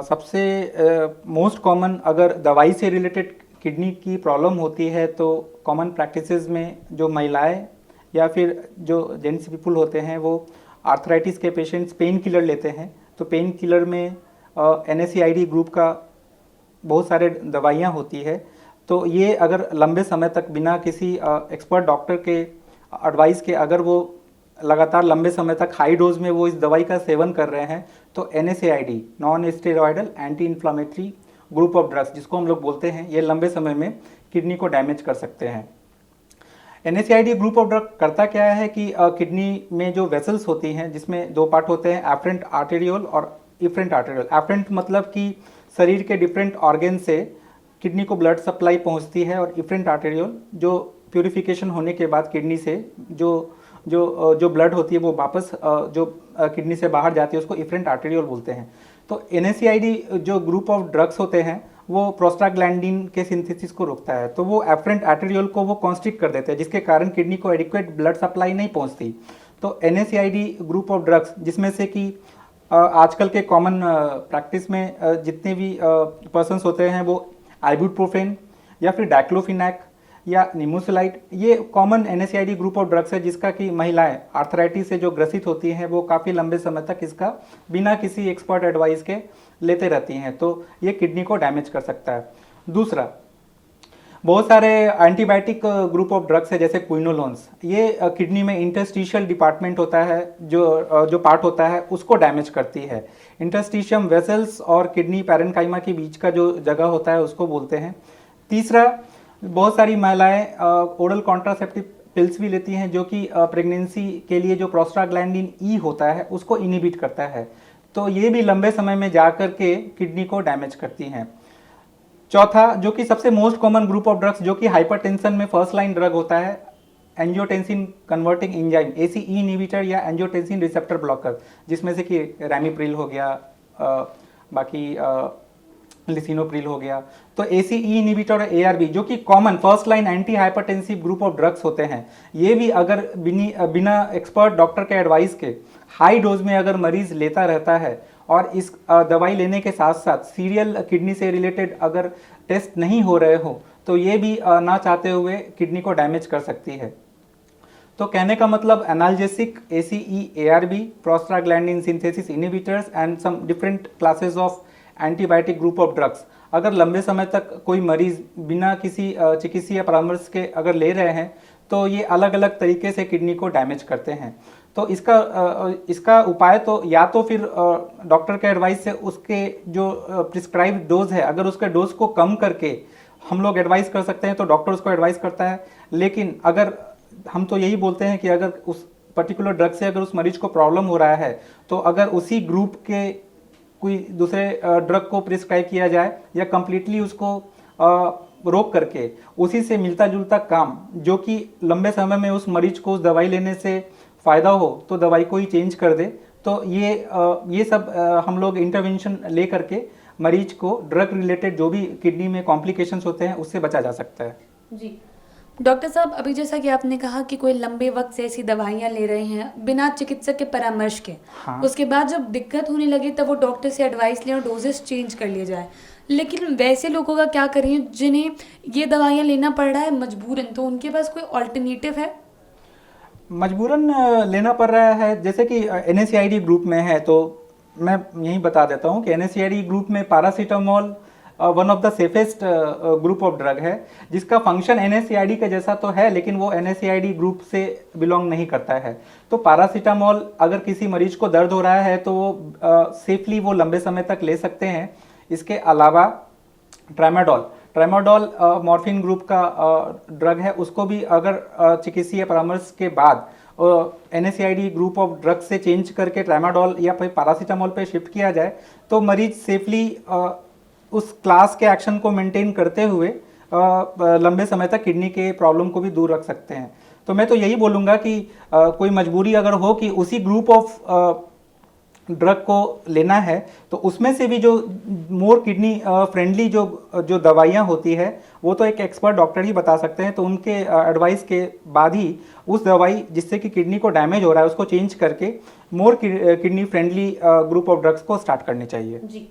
सबसे most common अगर दवाई से रिलेटेड किडनी की प्रॉब्लम होती है तो कॉमन प्रैक्टिसेस में जो महिलाएं या फिर जो जेंट्स पीपल होते हैं वो आर्थराइटिस के पेशेंट्स पेन किलर लेते हैं। तो पेन किलर में NSAID ग्रुप का बहुत सारे दवाइयाँ होती है। तो ये अगर लंबे समय तक बिना किसी एक्सपर्ट डॉक्टर के एडवाइस के अगर वो लगातार लंबे समय तक हाई डोज में वो इस दवाई का सेवन कर रहे हैं तो NSAID non steroidal anti inflammatory group of drugs जिसको हम लोग बोलते हैं, ये लंबे समय में किडनी को डैमेज कर सकते हैं। NSAID ग्रुप ऑफ ड्रग करता क्या है कि किडनी में जो वेसल्स होती हैं जिसमें दो पार्ट होते हैं, एफरेंट आर्टेरियोल और इफरेंट आर्टेरियोल। एफरेंट मतलब कि शरीर के डिफरेंट ऑर्गन से किडनी को ब्लड सप्लाई पहुंचती है और इफरेंट आर्टेरियोल जो प्यूरिफिकेशन होने के बाद किडनी से जो ब्लड होती है वो वापस जो किडनी से बाहर जाती है उसको इफरेंट आर्टेरियोल बोलते हैं। तो NSAID जो ग्रुप ऑफ ड्रग्स होते हैं वो प्रोस्टाग्लैंडिन के सिंथेसिस को रोकता है, तो वो एफरेंट आर्टेरियोल को वो कॉन्स्ट्रिक्ट कर देते हैं जिसके कारण किडनी को एडिक्वेट ब्लड सप्लाई नहीं पहुंचती। तो NSAID ग्रुप ऑफ ड्रग्स जिसमें से कि आजकल के कॉमन प्रैक्टिस में जितने भी पर्सन्स होते हैं वो आइबुप्रोफेन या फिर डाइक्लोफिनैक या निमोसिलाइड, ये common NSAID group of drugs है जिसका कि महिलाएं आर्थराइटिस से जो ग्रसित होती हैं वो काफ़ी लंबे समय तक इसका बिना किसी एक्सपर्ट एडवाइस के लेते रहती हैं, तो ये किडनी को डैमेज कर सकता है। दूसरा, बहुत सारे एंटीबायोटिक ग्रुप ऑफ ड्रग्स है जैसे क्विनोलोन्स, ये किडनी में इंटरस्टिशियल डिपार्टमेंट होता है जो पार्ट होता है उसको डैमेज करती है। इंटरस्टिशियम वेसल्स और किडनी पैरेन्काइमा के बीच का जो जगह होता है उसको बोलते हैं। तीसरा, बहुत सारी महिलाएं ओरल कॉन्ट्रासेप्टिव पिल्स भी लेती हैं जो कि प्रेगनेंसी के लिए जो प्रोस्टाग्लैंडिन ई होता है उसको इनिबिट करता है, तो ये भी लंबे समय में जाकर के किडनी को डैमेज करती हैं। चौथा, जो कि सबसे most common group of drugs जो कि हाइपरटेंशन में फर्स्ट लाइन ड्रग होता है, angiotensin converting enzyme ACE inhibitor या एंजियोटेंसिन रिसेप्टर ब्लॉकर, जिसमें से कि रैमिप्रिल हो गया, बाकी लिसिनोप्रिल हो गया। तो ACE इनिबिटर और ARB जो कि common first line anti hypertensive group of drugs होते हैं, ये भी अगर बिना एक्सपर्ट डॉक्टर के एडवाइस के हाई डोज में अगर मरीज लेता रहता है और इस दवाई लेने के साथ साथ सीरियल किडनी से रिलेटेड अगर टेस्ट नहीं हो रहे हो तो ये भी ना चाहते हुए किडनी को डैमेज कर सकती है। तो कहने का मतलब analgesic, ACE, ARB, prostaglandin synthesis inhibitors and some different classes of antibiotic group of drugs अगर लंबे समय तक कोई मरीज बिना किसी चिकित्सीय परामर्श के अगर ले रहे हैं तो ये अलग अलग तरीके से किडनी को डैमेज करते हैं। तो इसका उपाय तो या तो फिर डॉक्टर के एडवाइस से उसके जो प्रिस्क्राइब डोज है अगर उसके डोज को कम करके हम लोग एडवाइस कर सकते हैं तो डॉक्टर उसको एडवाइस करता है। लेकिन अगर हम तो यही बोलते हैं कि अगर उस पर्टिकुलर ड्रग से अगर उस मरीज को प्रॉब्लम हो रहा है तो अगर उसी ग्रुप के कोई दूसरे ड्रग को प्रिस्क्राइब किया जाए या कंप्लीटली उसको रोक करके उसी से मिलता जुलता काम जो कि लंबे समय में उस मरीज को उस दवाई लेने से फ़ायदा हो तो दवाई को ही चेंज कर दे, तो ये सब हम लोग इंटरवेंशन ले करके मरीज को ड्रग रिलेटेड जो भी किडनी में कॉम्प्लिकेशंस होते हैं उससे बचा जा सकता है। जी डॉक्टर साहब, अभी जैसा कि आपने कहा कि कोई लंबे वक्त से ऐसी दवाइयाँ ले रहे हैं बिना चिकित्सक के परामर्श के, हाँ। उसके बाद जब दिक्कत होने लगी तब वो डॉक्टर से एडवाइस लें और डोजेस चेंज कर लिए जाए, लेकिन वैसे लोगों का क्या करें जिन्हें ये दवाइयाँ लेना पड़ रहा है मजबूरन, तो उनके पास कोई ऑल्टरनेटिव है? मजबूरन लेना पड़ रहा है, जैसे कि NSAID ग्रुप में है तो मैं यही बता देता हूँ कि NSAID ग्रुप में paracetamol one of the safest group of drug है जिसका फंक्शन NSAID का जैसा तो है लेकिन वो NSAID ग्रुप से बिलोंग नहीं करता है। तो पैरासीटामोल अगर किसी मरीज को दर्द हो रहा है तो वो सेफली वो लंबे समय तक ले सकते हैं। इसके अलावा ट्रामाडोल मॉर्फिन ग्रुप का ड्रग है, उसको भी अगर चिकित्सीय परामर्श के बाद NSAID ग्रुप ऑफ ड्रग से चेंज करके ट्रामाडोल या फिर पैरासीटामोल पे शिफ्ट किया जाए तो मरीज सेफली उस क्लास के एक्शन को मेंटेन करते हुए लंबे समय तक किडनी के प्रॉब्लम को भी दूर रख सकते हैं। तो मैं तो यही बोलूँगा कि कोई मजबूरी अगर हो कि उसी ग्रुप ऑफ ड्रग को लेना है तो उसमें से भी जो मोर किडनी फ्रेंडली जो दवाइयाँ होती है वो तो एक एक्सपर्ट डॉक्टर ही बता सकते हैं, तो उनके एडवाइस के बाद ही उस दवाई जिससे कि किडनी को डैमेज हो रहा है उसको चेंज करके more kidney friendly group of drugs को स्टार्ट करने चाहिए। जी।